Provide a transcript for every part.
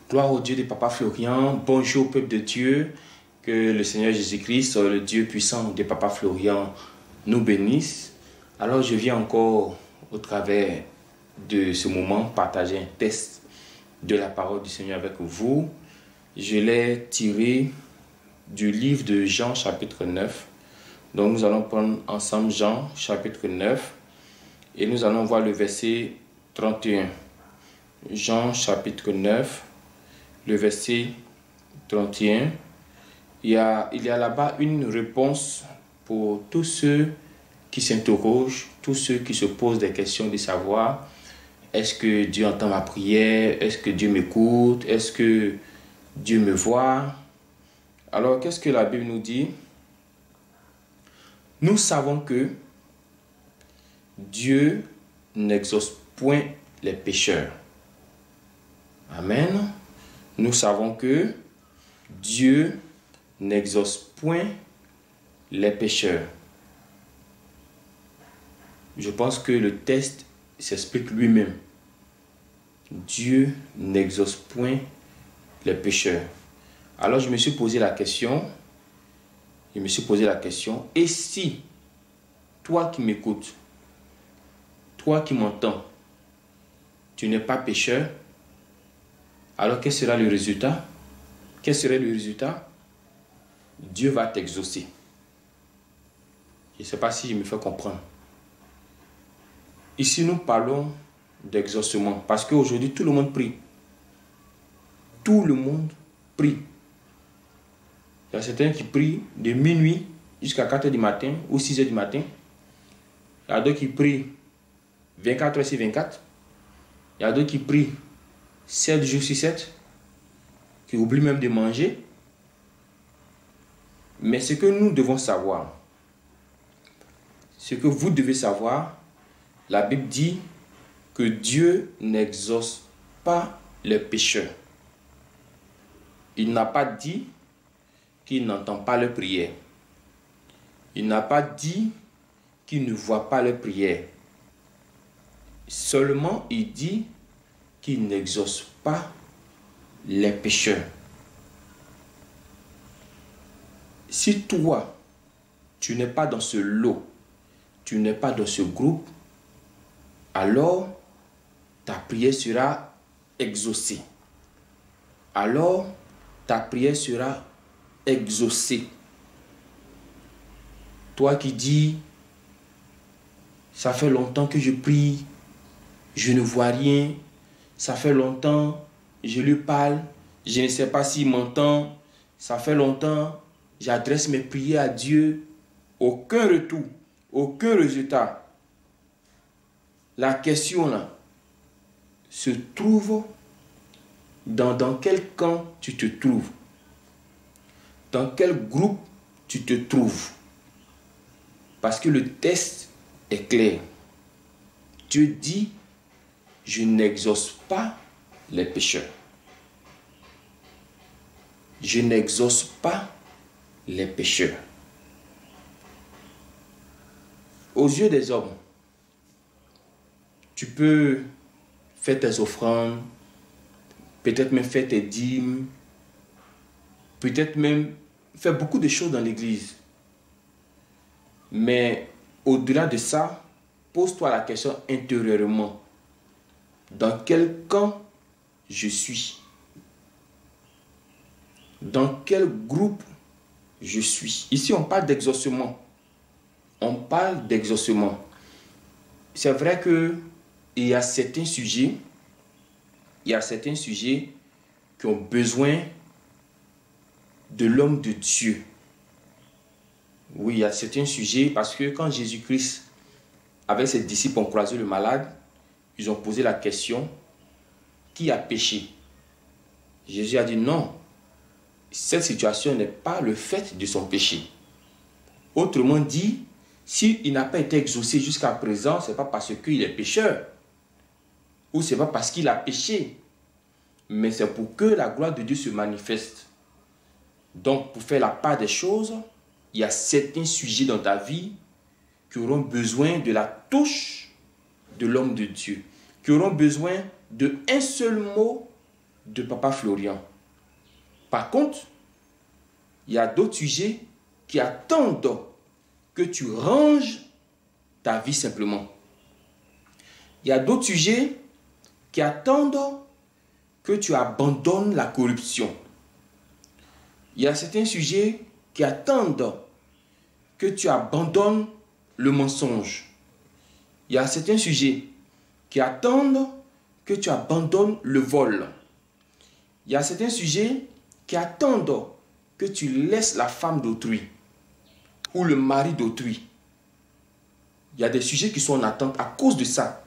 Gloire au Dieu de Papa Florian. Bonjour peuple de Dieu. Que le Seigneur Jésus-Christ, le Dieu puissant de Papa Florian, nous bénisse. Alors je viens encore au travers de ce moment partager un test de la parole du Seigneur avec vous. Je l'ai tiré du livre de Jean chapitre 9. Donc nous allons prendre ensemble Jean chapitre 9 et nous allons voir le verset 31. Jean chapitre 9, le verset 31. Il y a là-bas une réponse pour tous ceux qui s'interrogent, tous ceux qui se posent des questions de savoir est-ce que Dieu entend ma prière, est-ce que Dieu m'écoute, est-ce que Dieu me voit. Alors qu'est-ce que la Bible nous dit? Nous savons que Dieu n'exauce point les pécheurs. Amen. Nous savons que Dieu n'exauce point les pécheurs. Je pense que le texte s'explique lui-même. Dieu n'exauce point les pécheurs. Alors je me suis posé la question, et si toi qui m'écoutes, toi qui m'entends, tu n'es pas pécheur, alors quel sera le résultat? Quel serait le résultat? Dieu va t'exaucer. Je ne sais pas si je me fais comprendre. Ici, nous parlons d'exaucement parce qu'aujourd'hui, tout le monde prie. Tout le monde prie. Il y a certains qui prient de minuit jusqu'à 4 h du matin ou 6 h du matin. Il y a d'autres qui prient 24 h sur 24. Il y a d'autres qui prient 7 jours sur 7, qui oublient même de manger. Mais ce que nous devons savoir, ce que vous devez savoir, la Bible dit que Dieu n'exauce pas les pécheurs. Il n'a pas dit qu'il n'entend pas leurs prières. Il n'a pas dit qu'il ne voit pas leurs prières. Seulement, il dit qu'il n'exauce pas les pécheurs. Si toi, tu n'es pas dans ce lot, tu n'es pas dans ce groupe, alors ta prière sera exaucée. Alors ta prière sera exaucée. Toi qui dis, ça fait longtemps que je prie, je ne vois rien, ça fait longtemps, je lui parle, je ne sais pas s'il m'entend, ça fait longtemps, j'adresse mes prières à Dieu, aucun retour, aucun résultat. La question là se trouve dans quel camp tu te trouves, dans quel groupe tu te trouves. Parce que le texte est clair. Dieu dit, je n'exauce pas les pécheurs. Je n'exauce pas les pécheurs. Aux yeux des hommes, tu peux faire tes offrandes, peut-être même faire tes dîmes, peut-être même faire beaucoup de choses dans l'église. Mais au-delà de ça, pose-toi la question intérieurement. Dans quel camp je suis? Dans quel groupe je suis? Ici, on parle d'exaucement. On parle d'exaucement. C'est vrai qu'il y a certains sujets, qui ont besoin de l'homme de Dieu. Oui, il y a certains sujets parce que quand Jésus-Christ, avec ses disciples, ont croisé le malade, ils ont posé la question, qui a péché? Jésus a dit non, cette situation n'est pas le fait de son péché. Autrement dit, s'il n'a pas été exaucé jusqu'à présent, ce n'est pas parce qu'il est pécheur, ou ce n'est pas parce qu'il a péché, mais c'est pour que la gloire de Dieu se manifeste. Donc, pour faire la part des choses, il y a certains sujets dans ta vie qui auront besoin de la touche de l'homme de Dieu, qui auront besoin d'un seul mot de Papa Florian. Par contre, il y a d'autres sujets qui attendent que tu ranges ta vie simplement. Il y a d'autres sujets qui attendent que tu abandonnes la corruption. Il y a certains sujets qui attendent que tu abandonnes le mensonge. Il y a certains sujets qui attendent que tu abandonnes le vol. Il y a certains sujets qui attendent que tu laisses la femme d'autrui ou le mari d'autrui. Il y a des sujets qui sont en attente à cause de ça.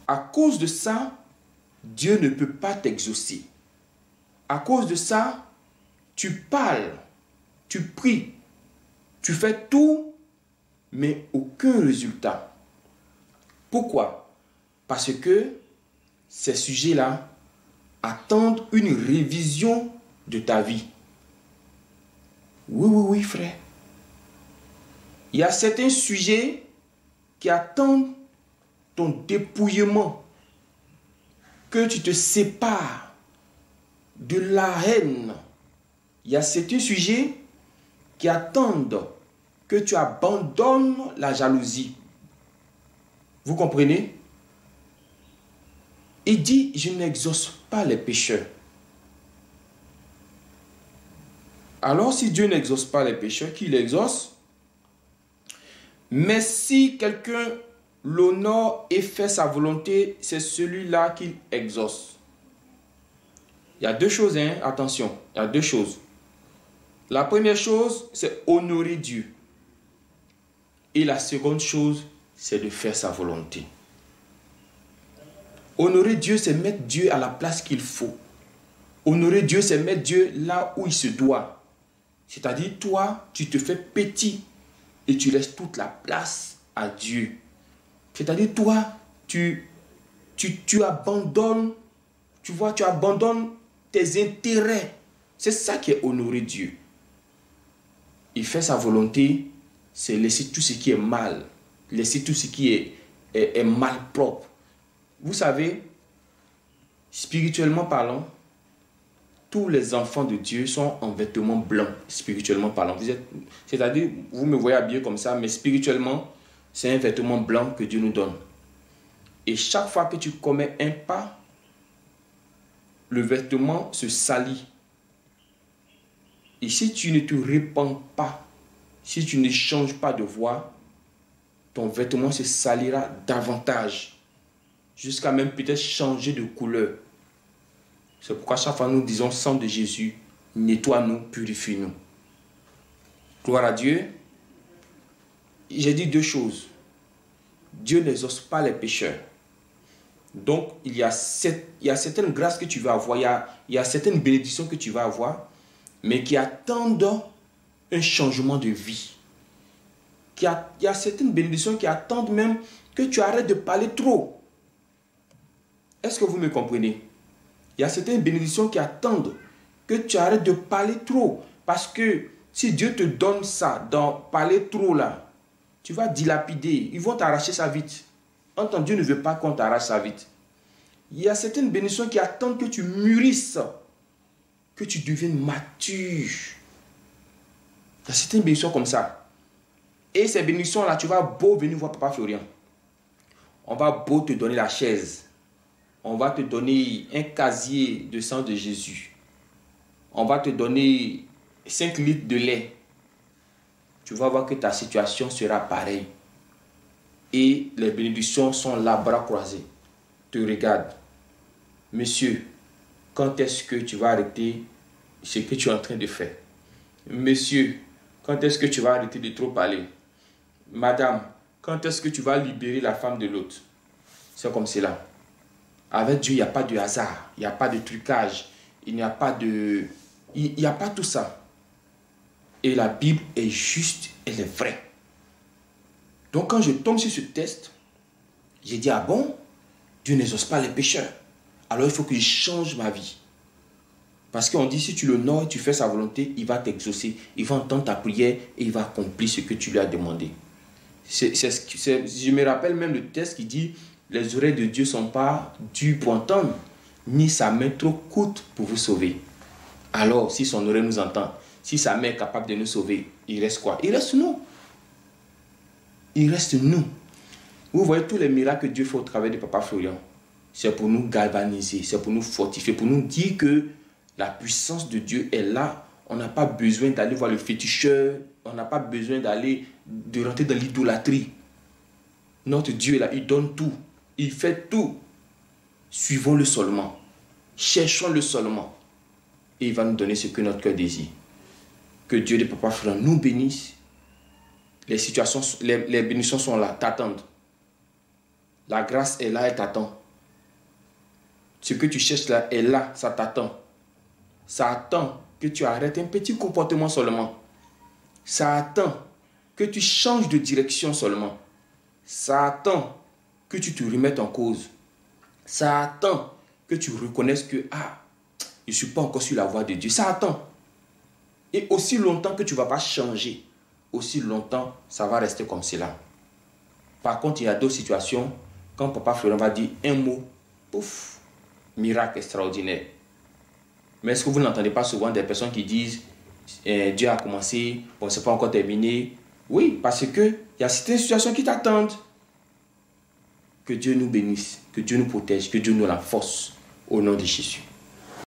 À cause de ça, Dieu ne peut pas t'exaucer. À cause de ça, tu parles, tu pries, tu fais tout, mais aucun résultat. Pourquoi? Parce que ces sujets-là attendent une révision de ta vie. Oui, frère. Il y a certains sujets qui attendent ton dépouillement, que tu te sépares de la haine. Il y a certains sujets qui attendent que tu abandonnes la jalousie. Vous comprenez? Il dit, je n'exauce pas les pécheurs. Alors, si Dieu n'exauce pas les pécheurs, qui l'exauce? Mais si quelqu'un l'honore et fait sa volonté, c'est celui-là qu'il exauce. Il y a deux choses, attention, il y a deux choses. La première chose, c'est honorer Dieu. Et la seconde chose, c'est de faire sa volonté. Honorer Dieu, c'est mettre Dieu à la place qu'il faut. Honorer Dieu, c'est mettre Dieu là où il se doit. C'est-à-dire, toi, tu te fais petit et tu laisses toute la place à Dieu. C'est-à-dire, toi, tu abandonnes, tu vois, tu abandonnes tes intérêts. C'est ça qui est honorer Dieu. Il fait sa volonté, c'est laisser tout ce qui est mal, laisser tout ce qui est mal propre. Vous savez, spirituellement parlant, tous les enfants de Dieu sont en vêtements blancs, spirituellement parlant. C'est-à-dire, vous me voyez habillé comme ça, mais spirituellement, c'est un vêtement blanc que Dieu nous donne. Et chaque fois que tu commets un pas, le vêtement se salit. Et si tu ne te répands pas, si tu ne changes pas de voie, ton vêtement se salira davantage, jusqu'à même peut-être changer de couleur. C'est pourquoi chaque fois nous disons, sang de Jésus, nettoie-nous, purifie-nous. Gloire à Dieu. J'ai dit deux choses. Dieu n'exauce pas les pécheurs. Donc, il y a certaines grâces que tu vas avoir, il y a certaines bénédictions que tu vas avoir, mais qui attendent un changement de vie. Il y a certaines bénédictions qui attendent même que tu arrêtes de parler trop. Est-ce que vous me comprenez? Il y a certaines bénédictions qui attendent que tu arrêtes de parler trop. Parce que si Dieu te donne ça, dans parler trop là, tu vas dilapider. Ils vont t'arracher ça vite. Entends, Dieu ne veut pas qu'on t'arrache ça vite. Il y a certaines bénédictions qui attendent que tu mûrisses, que tu deviennes mature. Il y a certaines bénédictions comme ça. Et ces bénédictions-là, tu vas beau venir voir Papa Florian. On va beau te donner la chaise. On va te donner un casier de sang de Jésus. On va te donner 5 litres de lait. Tu vas voir que ta situation sera pareille. Et les bénédictions sont là, bras croisés. Te regardent. Monsieur, quand est-ce que tu vas arrêter ce que tu es en train de faire? Monsieur, quand est-ce que tu vas arrêter de trop parler? Madame, quand est-ce que tu vas libérer la femme de l'autre? C'est comme cela. Avec Dieu, il n'y a pas de hasard, il n'y a pas de trucage, il n'y a pas de... Il n'y a pas tout ça. Et la Bible est juste, elle est vraie. Donc quand je tombe sur ce test, j'ai dit, ah bon, Dieu n'exauce pas les pécheurs. Alors il faut que je change ma vie. Parce qu'on dit, si tu l'honores, tu fais sa volonté, il va t'exaucer, il va entendre ta prière et il va accomplir ce que tu lui as demandé. Je me rappelle même le texte qui dit, les oreilles de Dieu ne sont pas dures pour entendre, ni sa main trop courte pour vous sauver. Alors, si son oreille nous entend, si sa main est capable de nous sauver, il reste quoi? Il reste nous. Il reste nous. Vous voyez tous les miracles que Dieu fait au travers de Papa Florian. C'est pour nous galvaniser, c'est pour nous fortifier, pour nous dire que la puissance de Dieu est là. On n'a pas besoin d'aller voir le féticheur, on n'a pas besoin de rentrer dans l'idolâtrie. Notre Dieu est là, il donne tout, il fait tout. Suivons-le seulement, cherchons-le seulement. Et il va nous donner ce que notre cœur désire. Que Dieu de Papa Florian nous bénisse. Les bénédictions sont là, t'attendent. La grâce est là, elle t'attend. Ce que tu cherches là est là, ça t'attend. Ça attend que tu arrêtes un petit comportement seulement. Ça attend que tu changes de direction seulement. Ça attend que tu te remettes en cause. Ça attend que tu reconnaisses que je ne suis pas encore sur la voie de Dieu. Ça attend. Et aussi longtemps que tu ne vas pas changer, aussi longtemps ça va rester comme cela. Par contre, il y a d'autres situations, quand Papa Florian va dire un mot, pouf, miracle extraordinaire. Mais est-ce que vous n'entendez pas souvent des personnes qui disent Dieu a commencé, bon, c'est pas encore terminé? Oui, parce qu'il y a certaines situations qui t'attendent. Que Dieu nous bénisse, que Dieu nous protège, que Dieu nous renforce au nom de Jésus.